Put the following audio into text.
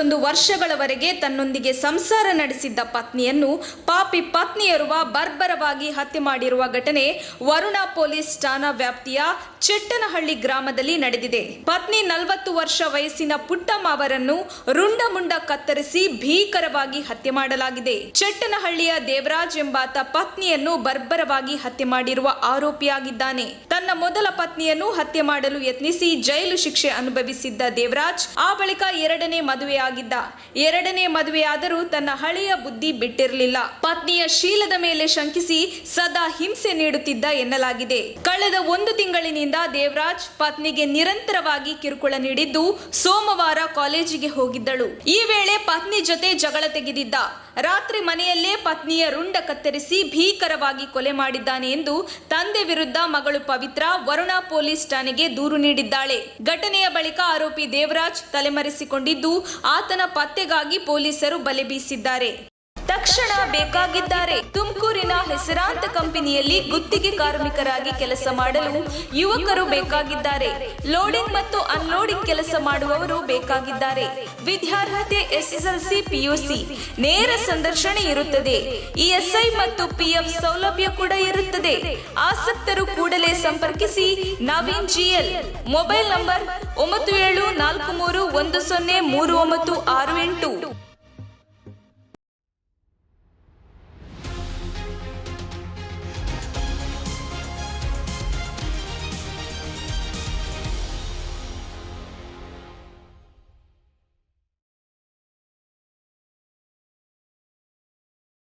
21 ವರ್ಷಗಳವರೆಗೆ ತನ್ನೊಂದಿಗೆ ಸಂಸಾರ ನಡೆಸಿದ್ದ ಪತ್ನಿಯನ್ನು ಪಾಪಿ ಪತ್ನಿಯರುವ ಬರ್ಬರವಾಗಿ ಹತ್ಯೆ ಮಾಡಿರುವ ಘಟನೆ ವರುಣ ಪೊಲೀಸ್ ಠಾಣಾ ವ್ಯಾಪ್ತಿಯ ಚೆಟ್ಟನಹಳ್ಳಿ ಗ್ರಾಮದಲ್ಲಿ ನಡೆದಿದೆ. ಪತ್ನಿ 40 ವರ್ಷ ವಯಸ್ಸಿನ ಪುಟ್ಟಮ್ಮ ಅವರನ್ನು ರುಂಡಮುಂಡ ಕತ್ತರಿಸಿ ಭೀಕರವಾಗಿ ಹತ್ಯೆ ಮಾಡಲಾಗಿದೆ. ಚೆಟ್ಟನಹಳ್ಳಿಯ ದೇವರಾಜ್ ಎಂಬಾತ ಪತ್ನಿಯನ್ನು ಬರ್ಬರವಾಗಿ ಹತ್ಯೆ ಮಾಡಿರುವ ಆರೋಪಿಯಾಗಿದ್ದಾನೆ. ತನ್ನ ಮೊದಲ ಪತ್ನಿಯನ್ನು ಹತ್ಯೆ ಮಾಡಲು ಯತ್ನಿಸಿ ಜೈಲು ಶಿಕ್ಷೆ ಅನುಭವಿಸಿದ್ದ ದೇವರಾಜ್ ಆ ಬಳಿಕ ಎರಡನೇ ಮದುವೆಯಾದರೂ ತನ್ನ ಹಳೆಯ ಬುದ್ಧಿ ಬಿಟ್ಟಿರಲಿಲ್ಲ. ಪತ್ನಿಯ ಶೀಲದ ಮೇಲೆ ಶಂಕಿಸಿ ಸದಾ ಹಿಂಸೆ ನೀಡುತ್ತಿದ್ದ ಎನ್ನಲಾಗಿದೆ. ಕಳೆದ 1 ತಿಂಗಳಿನಿಂದ ದೇವರಾಜ್ ಪತ್ನಿಗೆ ನಿರಂತರವಾಗಿ ಕಿರುಕುಳ ನೀಡಿದ್ದು, ಸೋಮವಾರ ಕಾಲೇಜಿಗೆ ಹೋಗಿದ್ದಳು. ಈ ವೇಳೆ ಪತ್ನಿ ಜೊತೆ ಜಗಳ ತೆಗೆದಿದ್ದ. ರಾತ್ರಿ ಮನೆಯಲ್ಲೇ ಪತ್ನಿಯ ರುಂಡ ಕತ್ತರಿಸಿ ಭೀಕರವಾಗಿ ಕೊಲೆ ಮಾಡಿದ್ದಾನೆ ಎಂದು ತಂದೆ ವಿರುದ್ಧ ಮಗಳು ಪವಿತ್ರ ವರುಣ ಪೊಲೀಸ್ ಠಾಣೆಗೆ ದೂರು ನೀಡಿದ್ದಾಳೆ. ಘಟನೆಯ ಬಳಿಕ ಆರೋಪಿ ದೇವರಾಜ್ ತಲೆಮರೆಸಿಕೊಂಡಿದ್ದು, ಆತನ ಪತ್ತೆಗಾಗಿ ಪೊಲೀಸರು ಬಲೆ ಬೀಸಿದ್ದಾರೆ. ತಕ್ಷಣ ಬೇಕಾಗಿದ್ದಾರೆ. ತುಮಕೂರಿನ ಹೆಸರಾಂತ ಕಂಪನಿಯಲ್ಲಿ ಗುತ್ತಿಗೆ ಕಾರ್ಮಿಕರಾಗಿ ಕೆಲಸ ಮಾಡಲು ಯುವಕರು ಬೇಕಾಗಿದ್ದಾರೆ. ಲೋಡಿಂಗ್ ಮತ್ತು ಅನ್ಲೋಡಿಂಗ್ ಕೆಲಸ ಮಾಡುವವರು ಬೇಕಾಗಿದ್ದಾರೆ. ವಿದ್ಯಾರ್ಹತೆ SSLC PUC. ನೇರ ಸಂದರ್ಶನ ಇರುತ್ತದೆ. ESI ಮತ್ತು PF ಸೌಲಭ್ಯ ಕೂಡ ಇರುತ್ತದೆ. ಆಸಕ್ತರು ಕೂಡಲೇ ಸಂಪರ್ಕಿಸಿ. ನವೀನ್ GL. Mobile number 9743103968.